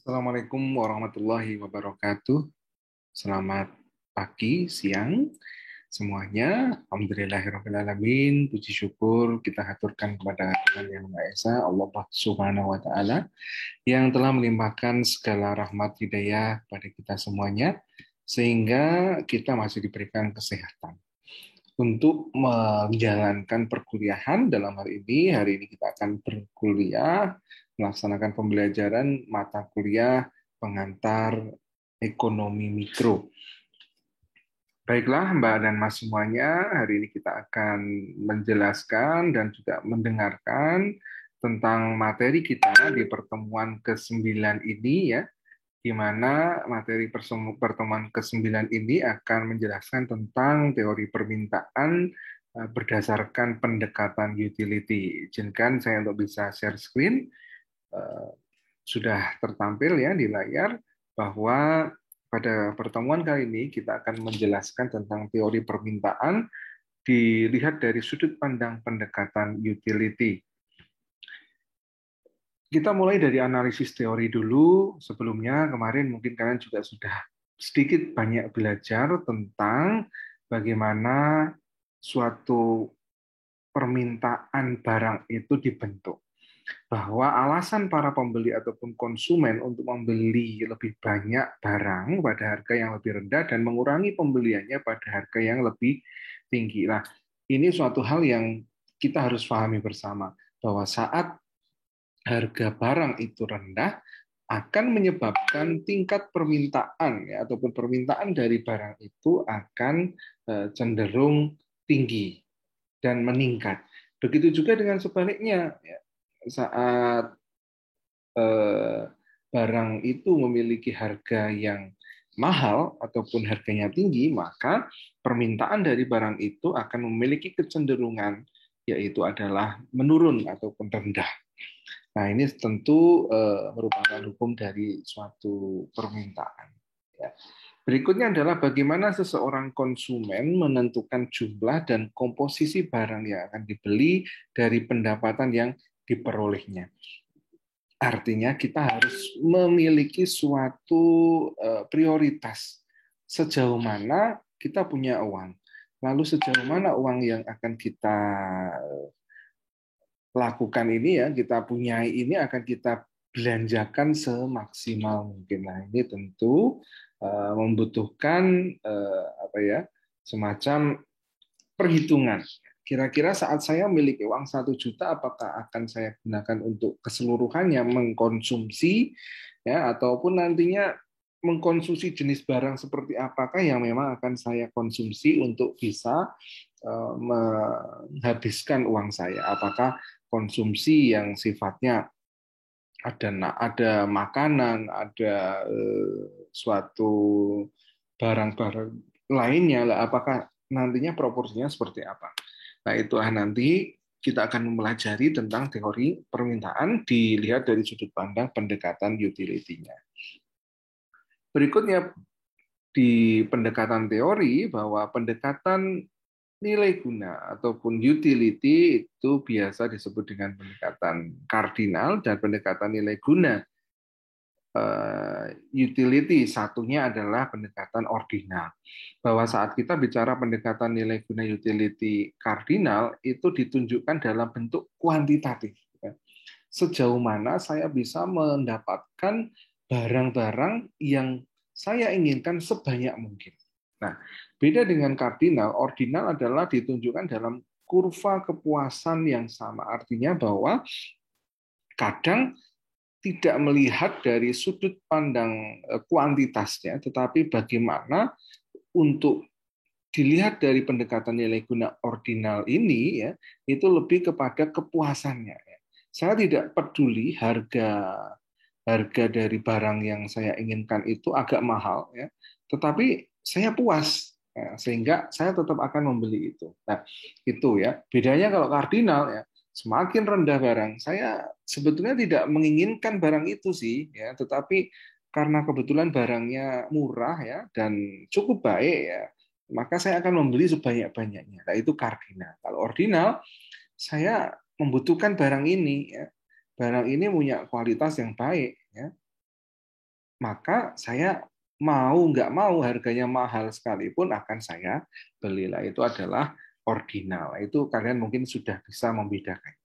Assalamualaikum warahmatullahi wabarakatuh. Selamat pagi, siang, semuanya. Alhamdulillahirrahmanirrahim. Puji syukur kita haturkan kepada Tuhan Yang Maha Esa, Allah Subhanahu wa Ta'ala, yang telah melimpahkan segala rahmat hidayah pada kita semuanya, sehingga kita masih diberikan kesehatan untuk menjalankan perkuliahan. Dalam hari ini kita akan berkuliah, melaksanakan pembelajaran mata kuliah pengantar ekonomi mikro. Baiklah Mbak dan Mas semuanya, hari ini kita akan menjelaskan dan juga mendengarkan tentang materi kita di pertemuan ke-9 ini ya, di mana materi pertemuan ke-9 ini akan menjelaskan tentang teori permintaan berdasarkan pendekatan utility. Izinkan saya untuk bisa share screen. Sudah tertampil ya di layar bahwa pada pertemuan kali ini kita akan menjelaskan tentang teori permintaan dilihat dari sudut pandang pendekatan utility. Kita mulai dari analisis teori dulu. Sebelumnya kemarin mungkin kalian juga sudah sedikit banyak belajar tentang bagaimana suatu permintaan barang itu dibentuk. Bahwa alasan para pembeli ataupun konsumen untuk membeli lebih banyak barang pada harga yang lebih rendah dan mengurangi pembeliannya pada harga yang lebih tinggi. Nah, ini suatu hal yang kita harus pahami bersama, bahwa saat harga barang itu rendah akan menyebabkan tingkat permintaan ya, ataupun permintaan dari barang itu akan cenderung tinggi dan meningkat. Begitu juga dengan sebaliknya ya. Saat barang itu memiliki harga yang mahal ataupun harganya tinggi, maka permintaan dari barang itu akan memiliki kecenderungan yaitu adalah menurun ataupun rendah. Nah, ini tentu merupakan hukum dari suatu permintaan. Ya. Berikutnya adalah bagaimana seseorang konsumen menentukan jumlah dan komposisi barang yang akan dibeli dari pendapatan yang diperolehnya. Artinya kita harus memiliki suatu prioritas. Sejauh mana kita punya uang. Lalu sejauh mana uang yang akan kita lakukan ini ya, kita punyai ini akan kita belanjakan semaksimal mungkin. Nah, ini tentu membutuhkan apa ya, semacam perhitungan. Kira-kira saat saya memiliki uang 1 juta, apakah akan saya gunakan untuk keseluruhannya mengkonsumsi, ya, ataupun nantinya mengkonsumsi jenis barang seperti apakah yang memang akan saya konsumsi untuk bisa menghabiskan uang saya. Apakah konsumsi yang sifatnya ada makanan, ada suatu barang-barang lainnya, apakah nantinya proporsinya seperti apa. Nah, itu nanti kita akan mempelajari tentang teori permintaan dilihat dari sudut pandang pendekatan utility-nya. Berikutnya di pendekatan teori bahwa pendekatan nilai guna ataupun utility itu biasa disebut dengan pendekatan kardinal, dan pendekatan nilai guna utility satunya adalah pendekatan ordinal. Bahwa saat kita bicara pendekatan nilai guna utility kardinal itu ditunjukkan dalam bentuk kuantitatif. Sejauh mana saya bisa mendapatkan barang-barang yang saya inginkan sebanyak mungkin. Nah, beda dengan kardinal, ordinal adalah ditunjukkan dalam kurva kepuasan yang sama. Artinya bahwa kadang tidak melihat dari sudut pandang kuantitasnya, tetapi bagaimana untuk dilihat dari pendekatan nilai guna ordinal ini ya, itu lebih kepada kepuasannya. Saya tidak peduli harga dari barang yang saya inginkan itu agak mahal ya, tetapi saya puas ya, sehingga saya tetap akan membeli itu. Nah, itu ya. Bedanya kalau kardinal ya, semakin rendah barang, saya sebetulnya tidak menginginkan barang itu sih ya, tetapi karena kebetulan barangnya murah ya dan cukup baik ya, maka saya akan membeli sebanyak-banyaknya. Nah, itu kardinal. Kalau ordinal, saya membutuhkan barang ini ya. Barang ini punya kualitas yang baik ya. maka saya mau nggak mau harganya mahal sekalipun akan saya belilah. Itu adalah ordinal. Itu kalian mungkin sudah bisa membedakannya.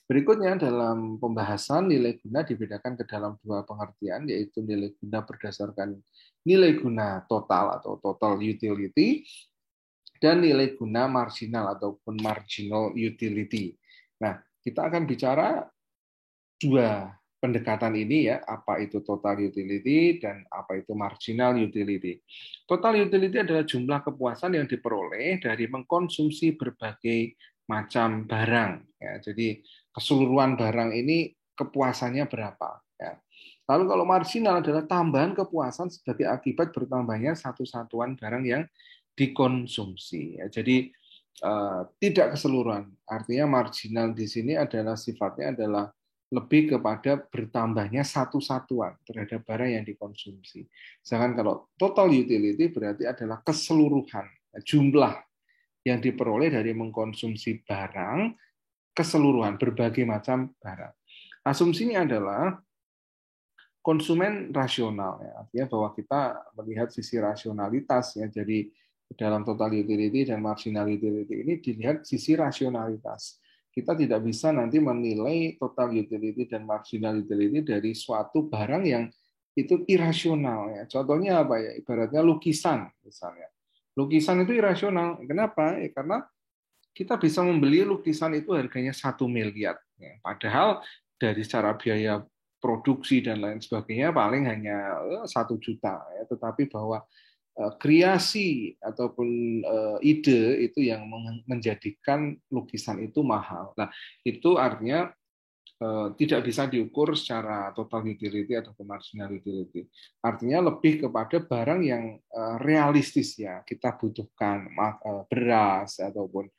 Berikutnya dalam pembahasan nilai guna dibedakan ke dalam dua pengertian, yaitu nilai guna berdasarkan nilai guna total atau total utility dan nilai guna marginal ataupun marginal utility. Nah, kita akan bicara dua pendekatan ini ya, apa itu total utility dan apa itu marginal utility. Total utility adalah jumlah kepuasan yang diperoleh dari mengkonsumsi berbagai macam barang. Ya, jadi keseluruhan barang ini kepuasannya berapa. Ya. Lalu kalau marginal adalah tambahan kepuasan sebagai akibat bertambahnya satu satuan barang yang dikonsumsi. Ya, jadi tidak keseluruhan. Artinya marginal di sini adalah sifatnya adalah lebih kepada bertambahnya satu satuan terhadap barang yang dikonsumsi. Sedangkan kalau total utility berarti adalah keseluruhan jumlah yang diperoleh dari mengkonsumsi barang keseluruhan berbagai macam barang. Asumsinya adalah konsumen rasional, ya. Artinya bahwa kita melihat sisi rasionalitas ya. Jadi dalam total utility dan marginal utility ini dilihat sisi rasionalitas. Kita tidak bisa nanti menilai total utility dan marginal utility dari suatu barang yang itu irasional ya. Contohnya apa ya? Ibaratnya lukisan misalnya. Lukisan itu irasional. Kenapa? Ya, karena kita bisa membeli lukisan itu harganya 1 miliar. Ya, padahal dari secara biaya produksi dan lain sebagainya paling hanya 1 juta. Ya. Tetapi bahwa kreasi ataupun ide itu yang menjadikan lukisan itu mahal. Nah, itu artinya tidak bisa diukur secara total utility atau marginal utility. Artinya lebih kepada barang yang realistis ya kita butuhkan, beras ataupun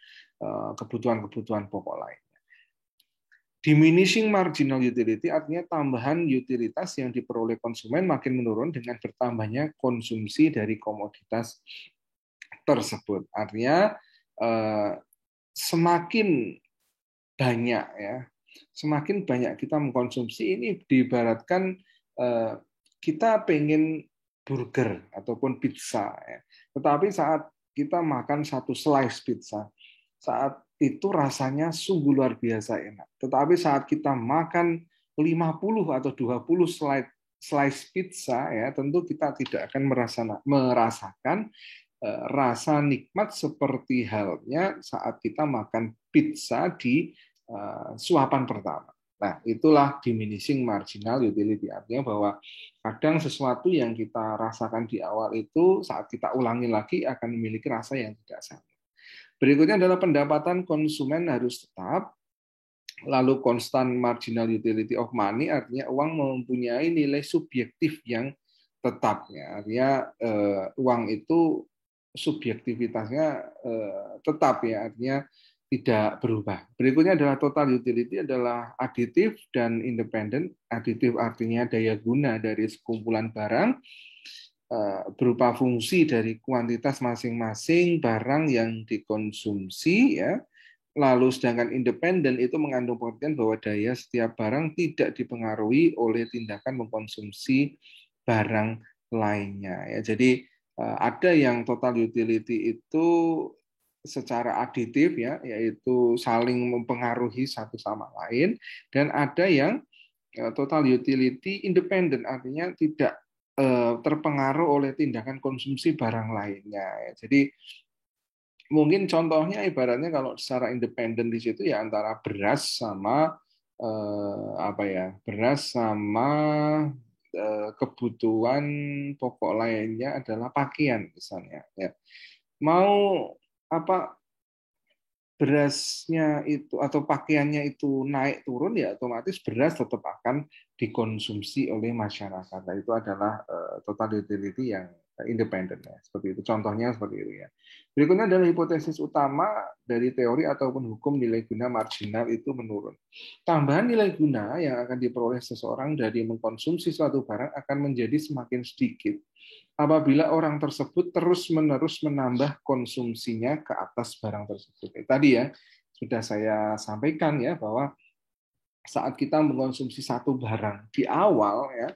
kebutuhan-kebutuhan pokok lain. Diminishing marginal utility artinya tambahan utilitas yang diperoleh konsumen makin menurun dengan bertambahnya konsumsi dari komoditas tersebut. Artinya semakin banyak ya, semakin banyak kita mengkonsumsi ini diibaratkan kita pengen burger ataupun pizza ya. Tetapi saat kita makan satu slice pizza, saat itu rasanya sungguh luar biasa enak. Tetapi saat kita makan 50 atau 20 slice pizza ya, tentu kita tidak akan merasakan rasa nikmat seperti halnya saat kita makan pizza di suapan pertama. Nah, itulah diminishing marginal utility. Artinya bahwa kadang sesuatu yang kita rasakan di awal itu saat kita ulangi lagi akan memiliki rasa yang tidak sama. Berikutnya adalah pendapatan konsumen harus tetap. Lalu constant marginal utility of money artinya uang mempunyai nilai subjektif yang tetap. Ya. Artinya uang itu subjektivitasnya tetap ya, artinya tidak berubah. Berikutnya adalah total utility adalah aditif dan independen. Aditif artinya daya guna dari sekumpulan barang berupa fungsi dari kuantitas masing-masing barang yang dikonsumsi ya. Lalu sedangkan independen itu mengandung pengertian bahwa daya setiap barang tidak dipengaruhi oleh tindakan mengkonsumsi barang lainnya ya. Jadi ada yang total utility itu secara aditif ya, yaitu saling mempengaruhi satu sama lain, dan ada yang total utility independen artinya tidak terpengaruh oleh tindakan konsumsi barang lainnya. Jadi mungkin contohnya ibaratnya kalau secara independen di situ ya antara beras sama beras sama kebutuhan pokok lainnya adalah pakaian misalnya. Ya. Mau apa berasnya itu atau pakaiannya itu naik turun ya otomatis beras tetap akan dikonsumsi oleh masyarakat. Nah, itu adalah total utility yang independen ya. Seperti itu. Contohnya seperti itu ya. Berikutnya adalah hipotesis utama dari teori ataupun hukum nilai guna marginal itu menurun. Tambahan nilai guna yang akan diperoleh seseorang dari mengkonsumsi suatu barang akan menjadi semakin sedikit apabila orang tersebut terus-menerus menambah konsumsinya ke atas barang tersebut. Tadi ya, sudah saya sampaikan ya, bahwa saat kita mengkonsumsi satu barang di awal ya,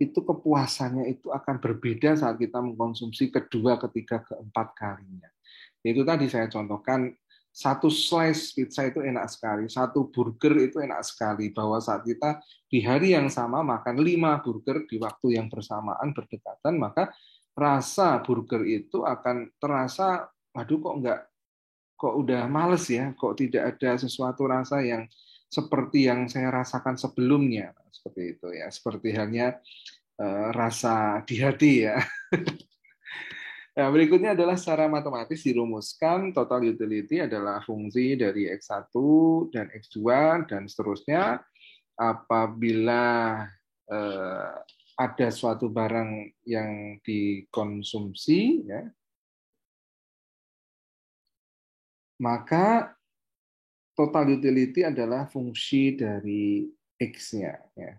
itu kepuasannya itu akan berbeda saat kita mengkonsumsi kedua, ketiga, keempat kalinya. Itu tadi saya contohkan, satu slice pizza itu enak sekali, satu burger itu enak sekali, bahwa saat kita di hari yang sama makan 5 burger di waktu yang bersamaan berdekatan, maka rasa burger itu akan terasa, aduh kok udah males ya, kok tidak ada sesuatu rasa yang seperti yang saya rasakan sebelumnya, seperti itu ya, seperti halnya rasa di hati ya. Nah, berikutnya adalah secara matematis dirumuskan total utility adalah fungsi dari X1 dan X2 dan seterusnya apabila eh, ada suatu barang yang dikonsumsi ya, maka total utility adalah fungsi dari X-nya ya.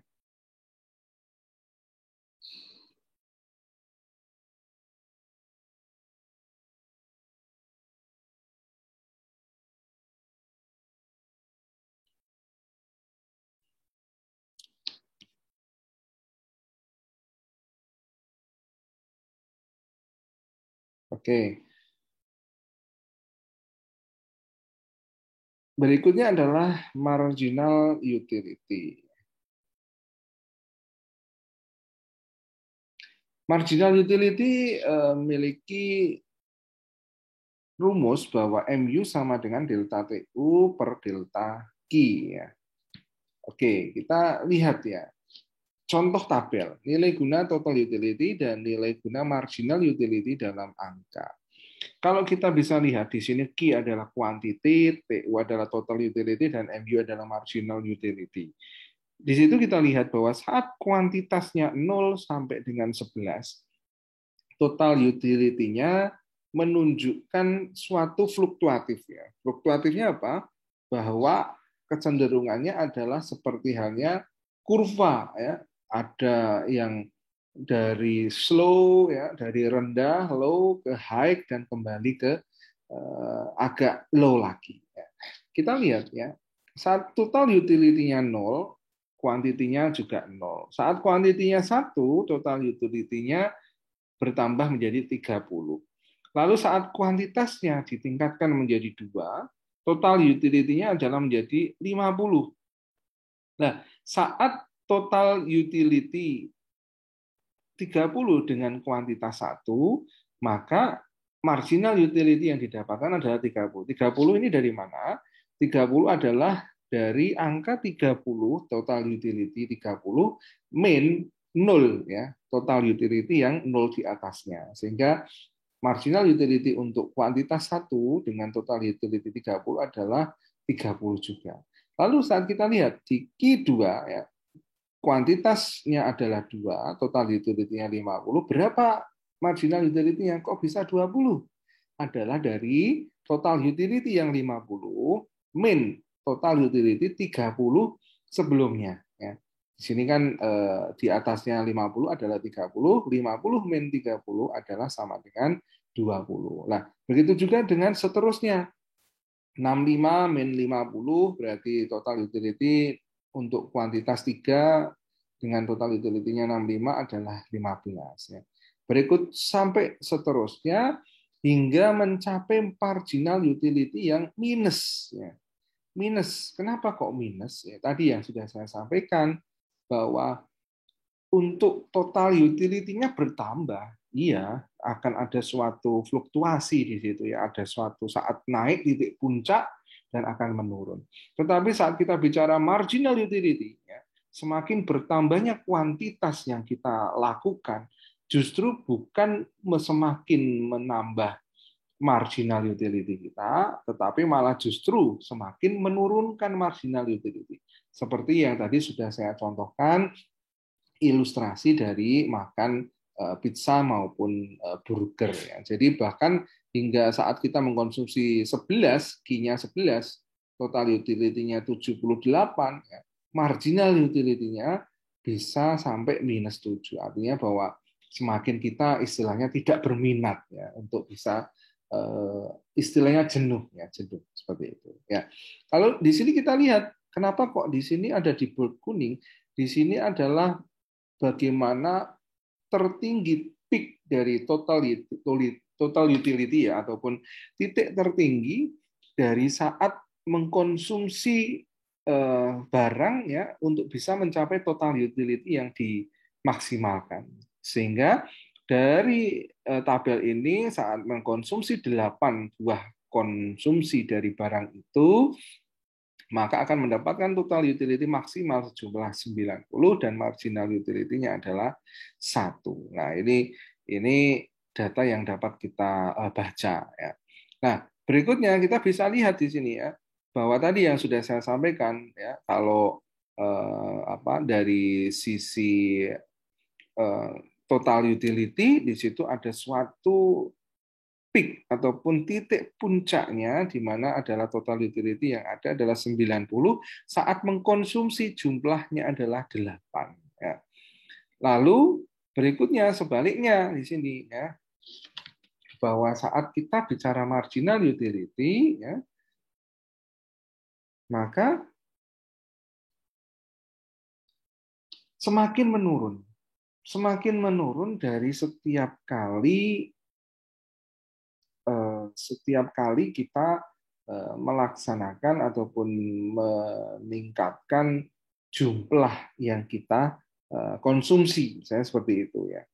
Oke. Berikutnya adalah marginal utility. Marginal utility memiliki rumus bahwa MU sama dengan delta TU per delta Q. Ya. Oke, kita lihat ya. Contoh tabel, nilai guna total utility dan nilai guna marginal utility dalam angka. Kalau kita bisa lihat di sini Q adalah quantity, TU adalah total utility, dan MU adalah marginal utility. Di situ kita lihat bahwa saat kuantitasnya 0 sampai dengan 11, total utility-nya menunjukkan suatu fluktuatif ya. Fluktuatifnya apa? Bahwa kecenderungannya adalah seperti halnya kurva ya. Ada yang dari slow ya, dari rendah low ke high dan kembali ke agak low lagi ya. Kita lihat ya. Saat total utility-nya 0, kuantitinya juga 0. Saat kuantitinya 1, total utility-nya bertambah menjadi 30. Lalu saat kuantitasnya ditingkatkan menjadi 2, total utility-nya adalah menjadi 50. Nah, saat total utility 30 dengan kuantitas 1, maka marginal utility yang didapatkan adalah 30. 30 ini dari mana? 30 adalah dari angka 30, total utility 30, min 0 ya, total utility yang 0 di atasnya. Sehingga marginal utility untuk kuantitas 1 dengan total utility 30 adalah 30 juga. Lalu saat kita lihat di Q2 ya, kuantitasnya adalah 2, total utility-nya 50, berapa marginal utility-nya? Kok bisa 20? Adalah dari total utility yang 50 min total utility 30 sebelumnya. Ya. Di sini kan di atasnya 50 adalah 30, 50 min 30 adalah sama dengan 20. Nah, begitu juga dengan seterusnya. 65 min 50 berarti total utility untuk kuantitas 3 dengan total utility-nya 65 adalah 15. Ya. Berikut sampai seterusnya hingga mencapai marginal utility yang minus. Ya. Minus. Kenapa kok minus? Ya, tadi yang sudah saya sampaikan bahwa untuk total utility-nya bertambah, iya, akan ada suatu fluktuasi di situ ya, ada suatu saat naik titik puncak dan akan menurun. Tetapi saat kita bicara marginal utility, ya, semakin bertambahnya kuantitas yang kita lakukan, justru bukan semakin menambah marginal utility kita, tetapi malah justru semakin menurunkan marginal utility. Seperti yang tadi sudah saya contohkan, ilustrasi dari makan pizza maupun burger ya. Jadi bahkan hingga saat kita mengkonsumsi 11, Q-nya 11, total utility-nya 78, ya, marginal utility-nya bisa sampai minus 7. Artinya bahwa semakin kita istilahnya tidak berminat ya untuk bisa istilahnya jenuh ya, jenuh seperti itu ya. Kalau di sini kita lihat kenapa kok di sini ada di bold kuning, di sini adalah bagaimana tertinggi peak dari total utility ya, ataupun titik tertinggi dari saat mengkonsumsi barang ya untuk bisa mencapai total utility yang dimaksimalkan. Sehingga dari tabel ini saat mengkonsumsi 8 buah konsumsi dari barang itu, maka akan mendapatkan total utility maksimal sejumlah 90 dan marginal utility-nya adalah 1. Nah, ini data yang dapat kita baca ya. Nah, berikutnya kita bisa lihat di sini ya, bahwa tadi yang sudah saya sampaikan ya, kalau dari sisi total utility di situ ada suatu peak ataupun titik puncaknya di mana adalah total utility yang ada adalah 90 saat mengkonsumsi jumlahnya adalah 8 ya. Lalu berikutnya sebaliknya di sini ya, bahwa saat kita bicara marginal utility ya, maka semakin menurun dari setiap kali kita melaksanakan ataupun meningkatkan jumlah yang kita konsumsi, saya seperti itu ya.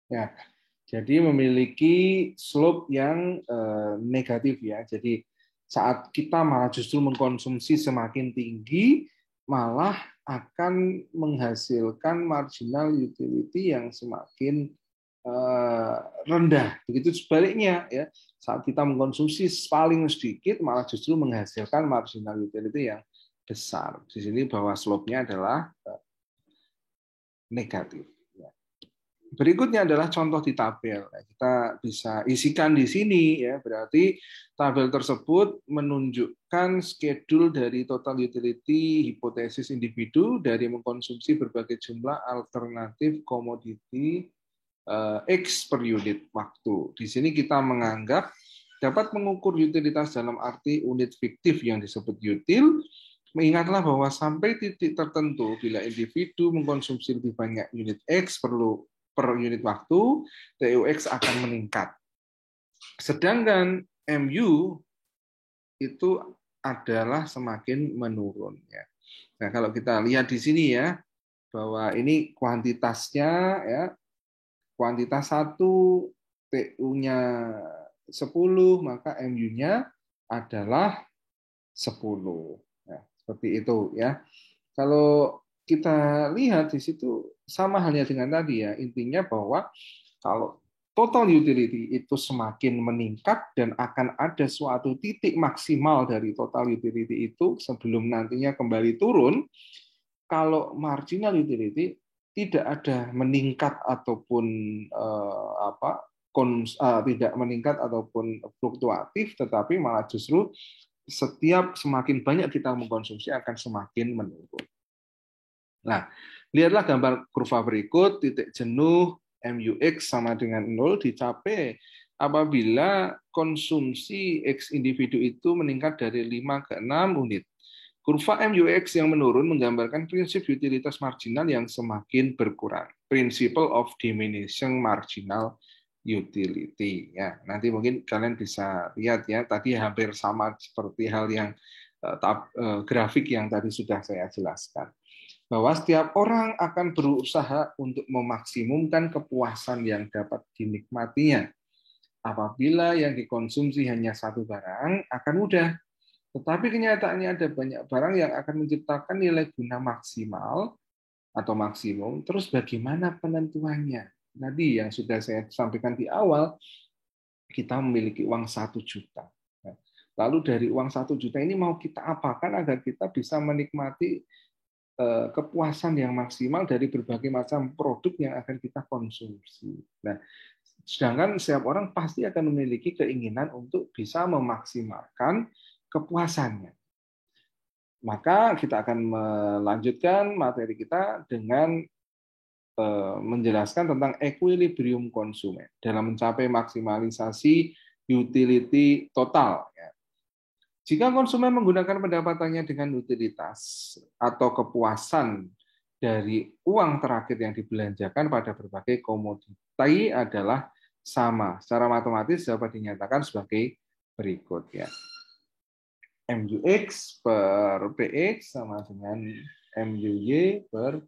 Ya, jadi memiliki slope yang negatif ya. Jadi saat kita malah justru mengkonsumsi semakin tinggi, malah akan menghasilkan marginal utility yang semakin rendah. Begitu sebaliknya ya, saat kita mengkonsumsi paling sedikit, malah justru menghasilkan marginal utility yang besar. Di sini bahwa slope-nya adalah negatif. Berikutnya adalah contoh di tabel. Kita bisa isikan di sini ya. Berarti tabel tersebut menunjukkan schedule dari total utility hipotesis individu dari mengkonsumsi berbagai jumlah alternatif komoditi X per unit waktu. Di sini kita menganggap dapat mengukur utilitas dalam arti unit fiktif yang disebut util. Mengingatlah bahwa sampai titik tertentu bila individu mengkonsumsi lebih banyak unit X per unit waktu, TUX akan meningkat. Sedangkan MU itu adalah semakin menurun. Nah, kalau kita lihat di sini ya, bahwa ini kuantitasnya ya, kuantitas 1, TU-nya 10, maka MU-nya adalah 10. Nah, seperti itu ya. Kalau kita lihat di situ sama halnya dengan tadi ya, intinya bahwa kalau total utility itu semakin meningkat dan akan ada suatu titik maksimal dari total utility itu sebelum nantinya kembali turun, kalau marginal utility tidak ada meningkat ataupun tidak meningkat ataupun fluktuatif, tetapi malah justru setiap semakin banyak kita mengkonsumsi akan semakin menurun. Nah, lihatlah gambar kurva berikut, titik jenuh MUX sama dengan 0 dicapai apabila konsumsi X individu itu meningkat dari 5 ke 6 unit. Kurva MUX yang menurun menggambarkan prinsip utilitas marginal yang semakin berkurang. Principle of diminishing marginal utility. Ya, nanti mungkin kalian bisa lihat ya, tadi hampir sama seperti hal yang grafik yang tadi sudah saya jelaskan. Bahwa setiap orang akan berusaha untuk memaksimumkan kepuasan yang dapat dinikmatinya. Apabila yang dikonsumsi hanya satu barang, akan mudah. Tetapi kenyataannya ada banyak barang yang akan menciptakan nilai guna maksimal atau maksimum. Terus bagaimana penentuannya? Tadi yang sudah saya sampaikan di awal, kita memiliki uang 1 juta. Lalu dari uang 1 juta ini mau kita apakan agar kita bisa menikmati kepuasan yang maksimal dari berbagai macam produk yang akan kita konsumsi. Nah, Sedangkan setiap orang pasti akan memiliki keinginan untuk bisa memaksimalkan kepuasannya. Maka kita akan melanjutkan materi kita dengan menjelaskan tentang equilibrium konsumen dalam mencapai maksimalisasi utility total. Jika konsumen menggunakan pendapatannya dengan utilitas atau kepuasan dari uang terakhir yang dibelanjakan pada berbagai komoditi adalah sama. Secara matematis dapat dinyatakan sebagai berikut ya. MUX per PX sama dengan MUY per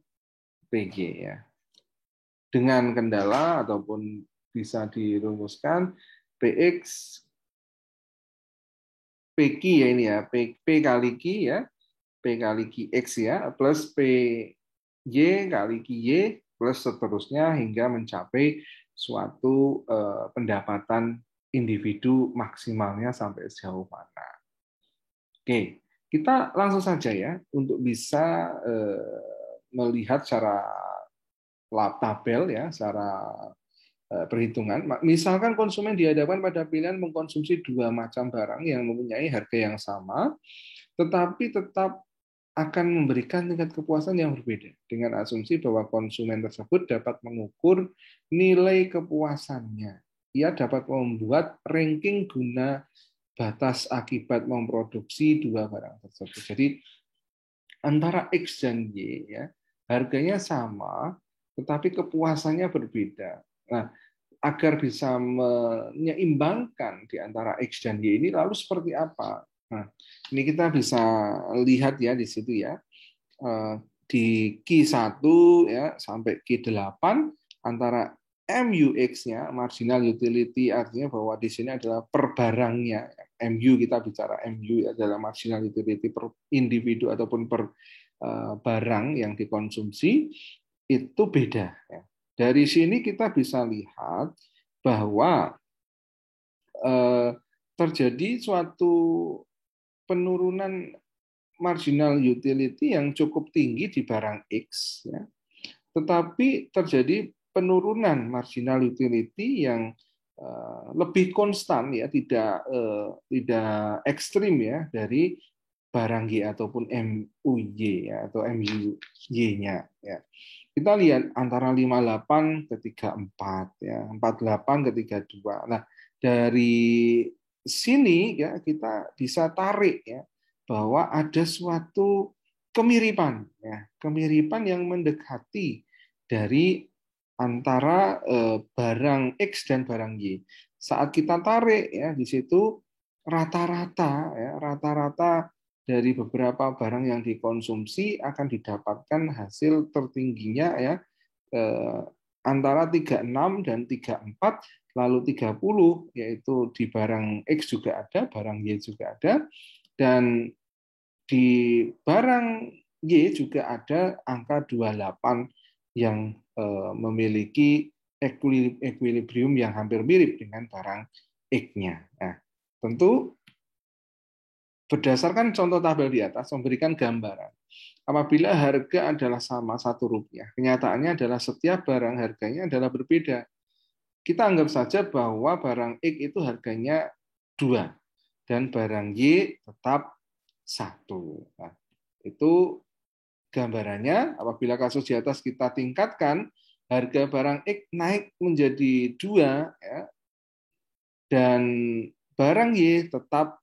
PG ya. Dengan kendala ataupun bisa dirumuskan PX PQ ya ini ya, P kali Q ya, P kali QX ya, plus PY kali QY, plus seterusnya hingga mencapai suatu pendapatan individu maksimalnya sampai sejauh mana. Oke, kita langsung saja ya, untuk bisa melihat secara tabel ya, secara perhitungan. Misalkan konsumen dihadapkan pada pilihan mengkonsumsi dua macam barang yang mempunyai harga yang sama, tetapi tetap akan memberikan tingkat kepuasan yang berbeda dengan asumsi bahwa konsumen tersebut dapat mengukur nilai kepuasannya. Ia dapat membuat ranking guna batas akibat memproduksi dua barang tersebut. Jadi antara X dan Y ya, harganya sama, tetapi kepuasannya berbeda. Nah, agar bisa menyeimbangkan di antara X dan Y ini lalu seperti apa? Nah, ini kita bisa lihat ya di situ ya. Di Q1 ya sampai Q8 antara MUX-nya, marginal utility, artinya bahwa di sini adalah per barangnya. MU kita bicara MU adalah marginal utility per individu ataupun per barang yang dikonsumsi, itu beda. Dari sini kita bisa lihat bahwa terjadi suatu penurunan marginal utility yang cukup tinggi di barang X, ya. Tetapi terjadi penurunan marginal utility yang lebih konstan ya, tidak ekstrim ya dari barang Y ataupun MUY ya, atau MUY-nya ya. Kita lihat antara 58 ke 34 ya, 48 ke 32. Nah, dari sini ya kita bisa tarik ya bahwa ada suatu kemiripan ya, kemiripan yang mendekati dari antara barang X dan barang Y. Saat kita tarik ya di situ rata-rata ya, rata-rata dari beberapa barang yang dikonsumsi akan didapatkan hasil tertingginya ya antara 36 dan 34, lalu 30 yaitu di barang X juga ada, barang Y juga ada, dan di barang Y juga ada angka 28 yang memiliki equilibrium yang hampir mirip dengan barang X-nya. Nah, tentu berdasarkan contoh tabel di atas memberikan gambaran. Apabila harga adalah sama Rp1, kenyataannya adalah setiap barang harganya adalah berbeda. Kita anggap saja bahwa barang X itu harganya 2 dan barang Y tetap 1. Nah, itu gambarannya. Apabila kasus di atas kita tingkatkan, harga barang X naik menjadi 2 ya, dan barang Y tetap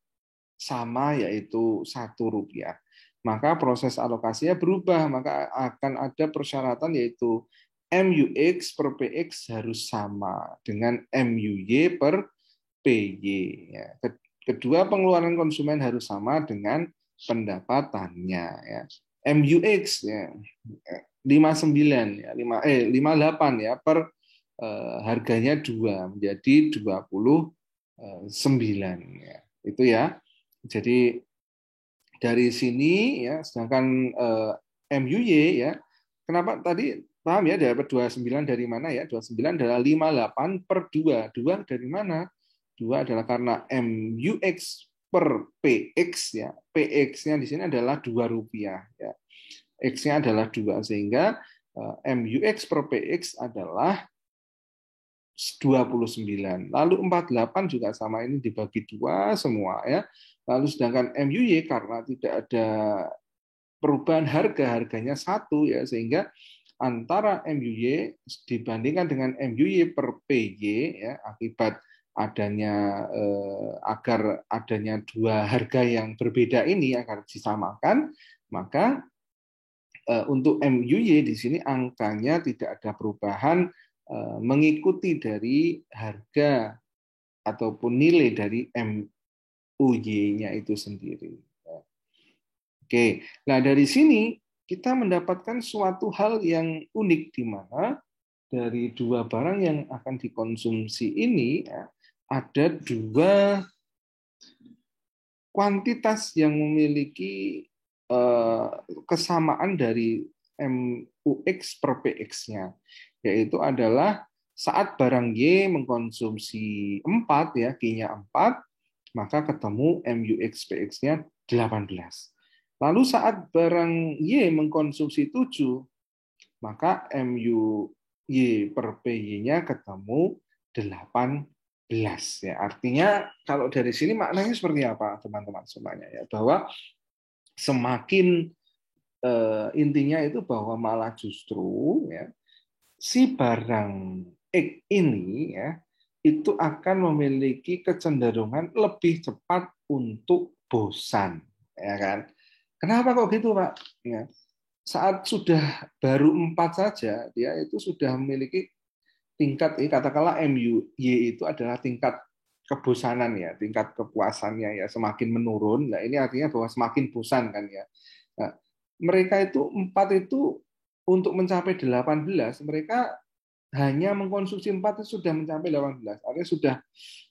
sama yaitu Rp1. Maka proses alokasinya berubah, maka akan ada persyaratan yaitu MUX per PX harus sama dengan MUY per PY. Kedua pengeluaran konsumen harus sama dengan pendapatannya. MUX ya 59 ya 58 ya per harganya 2 menjadi 29 ya. Itu ya. Jadi dari sini ya, sedangkan MUY ya, kenapa tadi paham ya dapat 29 dari mana ya? 29 adalah 58 per 2. 2 dari mana? 2 adalah karena MUX per PX ya. PX-nya di sini adalah Rp2 ya. X-nya adalah 2 sehingga MUX per PX adalah 29. Lalu 48 juga sama, ini dibagi 2 semua ya. Lalu sedangkan MUY karena tidak ada perubahan harga, harganya 1 ya, sehingga antara MUY dibandingkan dengan MUY per PY ya, akibat adanya agar adanya 2 harga yang berbeda ini agar disamakan, maka untuk MUY di sini angkanya tidak ada perubahan mengikuti dari harga ataupun nilai dari MUY-nya itu sendiri. Oke, nah dari sini kita mendapatkan suatu hal yang unik di mana dari 2 barang yang akan dikonsumsi ini ya, ada 2 kuantitas yang memiliki kesamaan dari MUX per PX-nya, yaitu adalah saat barang Y mengkonsumsi 4 ya, Q-nya 4, maka ketemu MUX PX-nya 18. Lalu saat barang Y mengkonsumsi 7, maka MUY per PY-nya ketemu 18 ya. Artinya kalau dari sini maknanya seperti apa teman-teman semuanya ya, bahwa semakin intinya itu bahwa malah justru ya si barang X ini ya itu akan memiliki kecenderungan lebih cepat untuk bosan, ya kan? Kenapa kok gitu, Pak? Ya, saat sudah baru 4 saja, dia itu sudah memiliki tingkat, katakanlah MUY itu adalah tingkat kebosanan ya, tingkat kepuasannya ya semakin menurun. Nah, ini artinya bahwa semakin bosan kan ya. Nah, mereka itu 4 itu untuk mencapai 18, mereka hanya mengkonsumsi 4 itu sudah mencapai 18. Artinya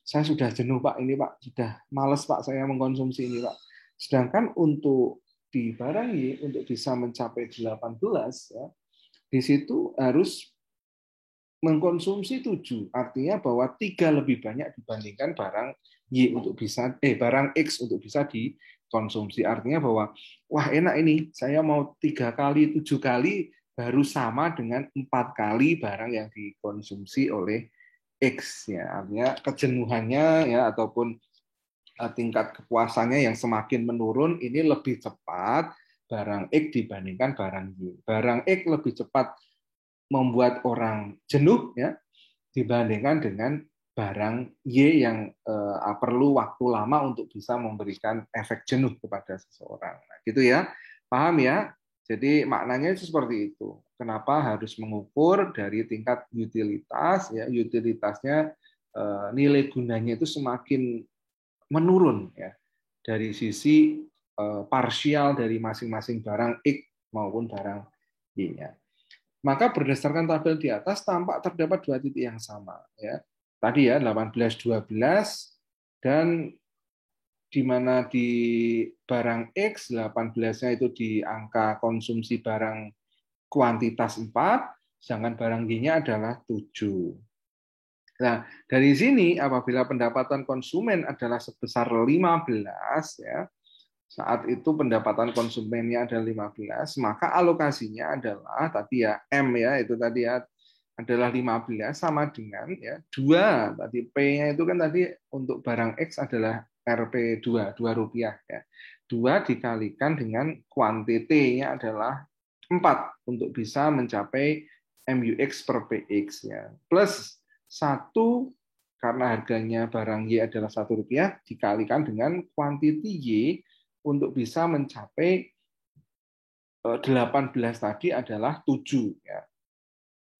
saya sudah jenuh Pak, ini Pak, sudah males Pak saya mengkonsumsi ini Pak. Sedangkan untuk di barang Y untuk bisa mencapai 18 ya, di situ harus mengkonsumsi 7, artinya bahwa 3 lebih banyak dibandingkan barang Y untuk bisa barang X untuk bisa dikonsumsi. Artinya bahwa wah enak ini, saya mau 3 kali, 7 kali baru sama dengan 4 kali barang yang dikonsumsi oleh X ya. Artinya kejenuhannya ya ataupun tingkat kepuasannya yang semakin menurun ini lebih cepat barang X dibandingkan barang Y. Barang X lebih cepat membuat orang jenuh ya dibandingkan dengan barang Y yang perlu waktu lama untuk bisa memberikan efek jenuh kepada seseorang. Nah, gitu ya. Paham ya? Jadi maknanya itu seperti itu. Kenapa harus mengukur dari tingkat utilitas ya, utilitasnya nilai gunanya itu semakin menurun ya dari sisi parsial dari masing-masing barang X maupun barang Y-nya. Maka berdasarkan tabel di atas tampak terdapat 2 titik yang sama ya. Tadi ya 18 12 dan di mana di barang X 18-nya itu di angka konsumsi barang kuantitas 4, sedangkan barang Y-nya adalah 7. Nah, dari sini apabila pendapatan konsumen adalah sebesar 15 ya, saat itu pendapatan konsumennya adalah 15, maka alokasinya adalah tadi ya M ya, itu tadi ya adalah 15 sama dengan ya 2. Tadi P-nya itu kan tadi untuk barang X adalah Rp2, Rp2 ya. 2 dikalikan dengan kuantitinya adalah 4 untuk bisa mencapai MUX per PX ya. Plus 1 karena harganya barang Y adalah Rp1 dikalikan dengan kuantiti Y untuk bisa mencapai 18 tadi adalah 7 ya.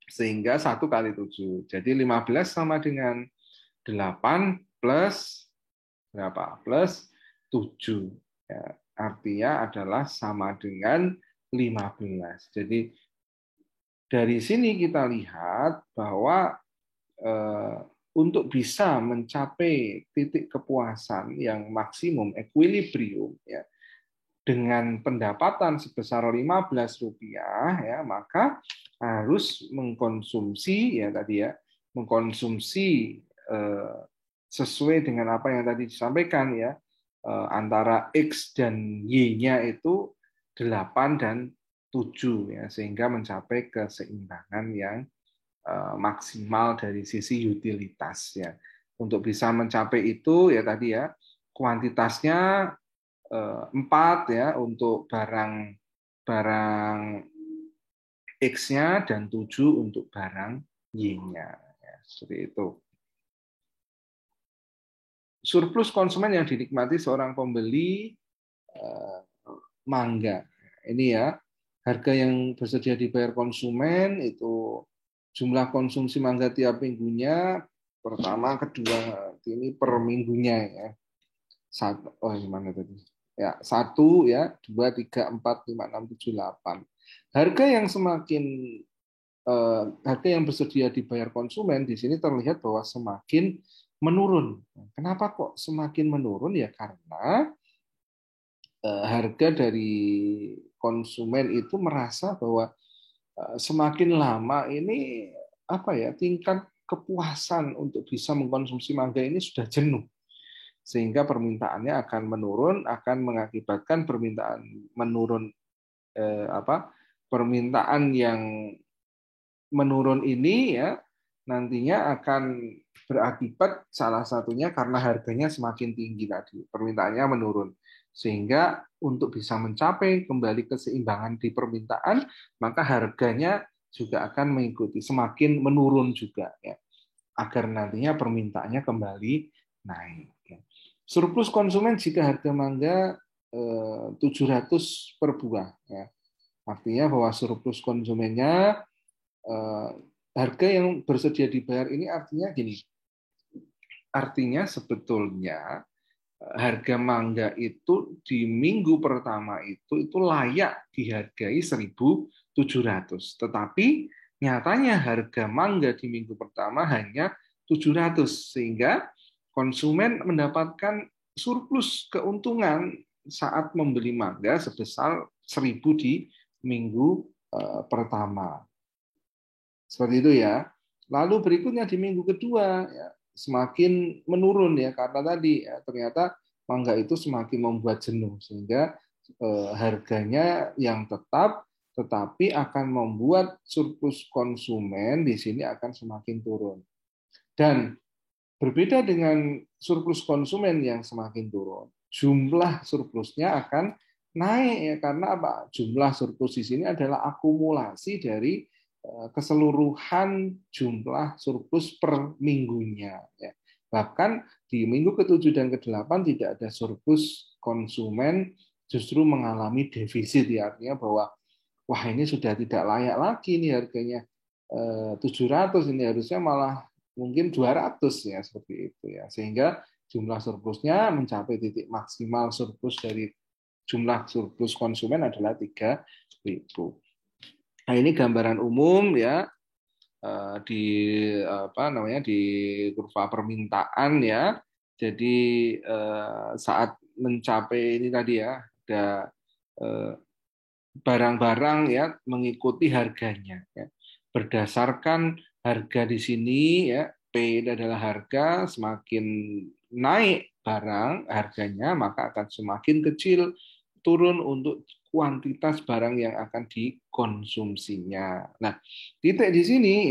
Sehingga 1 kali 7. Jadi 15 sama dengan 8 plus berapa? Plus 7. Ya, artinya adalah sama dengan 15. Jadi dari sini kita lihat bahwa untuk bisa mencapai titik kepuasan yang maksimum equilibrium ya dengan pendapatan sebesar Rp15 ya, maka harus mengkonsumsi ya tadi ya, mengkonsumsi sesuai dengan apa yang tadi disampaikan ya, antara X dan Y-nya itu 8 dan 7 ya, sehingga mencapai keseimbangan yang maksimal dari sisi utilitas ya. Untuk bisa mencapai itu ya tadi ya, kuantitasnya 4 ya untuk barang X-nya dan 7 untuk barang Y-nya. Ya, seperti itu. Surplus konsumen yang dinikmati seorang pembeli mangga. Ini ya, harga yang bersedia dibayar konsumen itu jumlah konsumsi mangga tiap minggunya, pertama, kedua, ini per minggunya ya. Gimana tadi? Ya, 1 ya, 2, 3, 4, 5, 6, 7, 8. Harga yang bersedia dibayar konsumen di sini terlihat bahwa semakin menurun. Kenapa kok semakin menurun? Ya karena harga dari konsumen itu merasa bahwa semakin lama ini tingkat kepuasan untuk bisa mengkonsumsi mangga ini sudah jenuh, sehingga permintaannya akan menurun, akan mengakibatkan permintaan menurun. Permintaan yang menurun ini ya nantinya akan berakibat salah satunya karena harganya semakin tinggi tadi, permintaannya menurun. Sehingga untuk bisa mencapai kembali keseimbangan di permintaan, maka harganya juga akan mengikuti semakin menurun juga ya, agar nantinya permintaannya kembali naik. Ya. Surplus konsumen jika harga mangga 700 per buah ya. Artinya bahwa surplus konsumennya harga yang bersedia dibayar ini artinya gini. Artinya sebetulnya harga mangga itu di minggu pertama itu layak dihargai 1.700. Tetapi nyatanya harga mangga di minggu pertama hanya 700 sehingga konsumen mendapatkan surplus keuntungan saat membeli mangga sebesar 1.000 di minggu pertama. Seperti itu ya. Lalu berikutnya di minggu kedua ya, semakin menurun ya karena tadi ya, ternyata mangga itu semakin membuat jenuh sehingga harganya yang tetap tetapi akan membuat surplus konsumen di sini akan semakin turun. Dan berbeda dengan surplus konsumen yang semakin turun, jumlah surplusnya akan naik ya karena apa? Jumlah surplus di sini adalah akumulasi dari keseluruhan jumlah surplus per minggunya. Ya. Bahkan di minggu ke-7 dan ke-8 tidak ada surplus, konsumen justru mengalami defisit. Ya. Artinya bahwa wah ini sudah tidak layak lagi nih harganya 700, ini harusnya malah mungkin 200 ya seperti itu ya. Sehingga jumlah surplusnya mencapai titik maksimal surplus dari jumlah surplus konsumen adalah 3.000. Nah, ini gambaran umum ya di kurva permintaan ya. Jadi saat mencapai ini tadi ya ada barang-barang ya mengikuti harganya ya. Berdasarkan harga di sini ya, P adalah harga, semakin naik barang harganya maka akan semakin kecil turun untuk kuantitas barang yang akan dikonsumsinya. Nah, titik di sini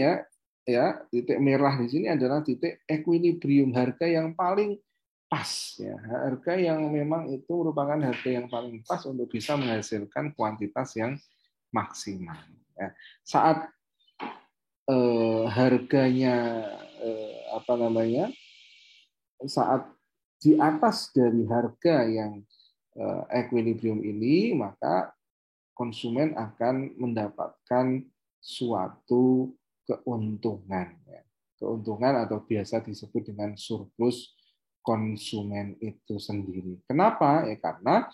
titik merah di sini adalah titik equilibrium, harga yang paling pas ya, harga yang memang itu merupakan harga yang paling pas untuk bisa menghasilkan kuantitas yang maksimal. Ya. Saat harganya saat di atas dari harga yang equilibrium ini, maka konsumen akan mendapatkan suatu keuntungan. Ya. Keuntungan atau biasa disebut dengan surplus konsumen itu sendiri. Kenapa? Ya karena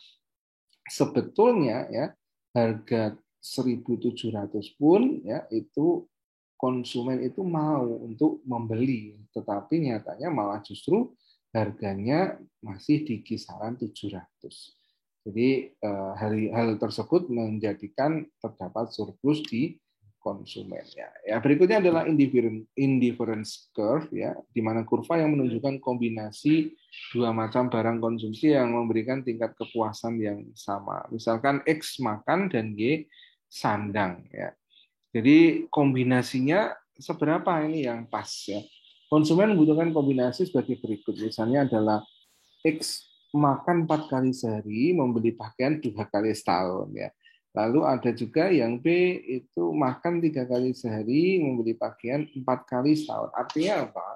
sebetulnya ya harga 1.700 pun ya itu konsumen itu mau untuk membeli, tetapi nyatanya malah justru harganya masih di kisaran 700. Jadi hal tersebut menjadikan terdapat surplus di konsumen. Ya, berikutnya adalah indifference curve ya, di mana kurva yang menunjukkan kombinasi dua macam barang konsumsi yang memberikan tingkat kepuasan yang sama. Misalkan X makan dan Y sandang ya. Jadi kombinasinya seberapa ini yang pas ya. Konsumen membutuhkan kombinasi sebagai berikut. Misalnya adalah X makan 4 kali sehari, membeli pakaian 2 kali setahun ya. Lalu ada juga yang B itu makan 3 kali sehari, membeli pakaian 4 kali setahun. Artinya apa?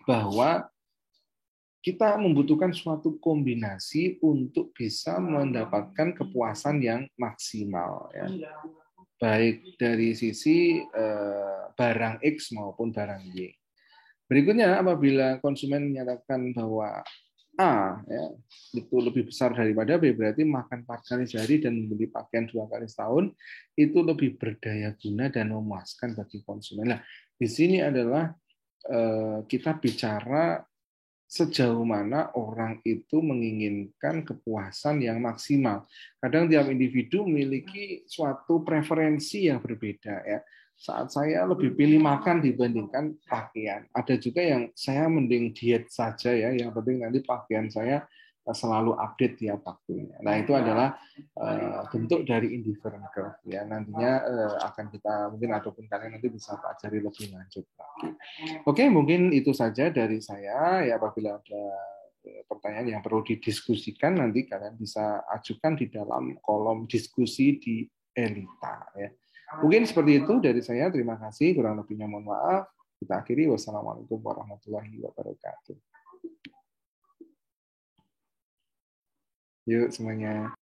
Bahwa kita membutuhkan suatu kombinasi untuk bisa mendapatkan kepuasan yang maksimal ya. Baik dari sisi barang X maupun barang Y. Berikutnya, apabila konsumen menyatakan bahwa A ya, itu lebih besar daripada B, berarti makan 4 kali sehari dan membeli pakaian 2 kali setahun itu lebih berdaya guna dan memuaskan bagi konsumen. Nah, di sini adalah kita bicara sejauh mana orang itu menginginkan kepuasan yang maksimal. Kadang tiap individu memiliki suatu preferensi yang berbeda ya. Saat saya lebih pilih makan dibandingkan pakaian. Ada juga yang saya mending diet saja ya, yang penting nanti pakaian saya selalu update tiap waktunya. Nah, itu adalah bentuk dari indifferent curve ya. Nantinya akan kita mungkin ataupun kalian nanti bisa pelajari lebih lanjut lagi. Oke, mungkin itu saja dari saya. Ya, apabila ada pertanyaan yang perlu didiskusikan, nanti kalian bisa ajukan di dalam kolom diskusi di Elita. Ya. Mungkin seperti itu dari saya. Terima kasih. Kurang lebihnya mohon maaf. Kita akhiri. Wassalamualaikum warahmatullahi wabarakatuh. Yuk semuanya.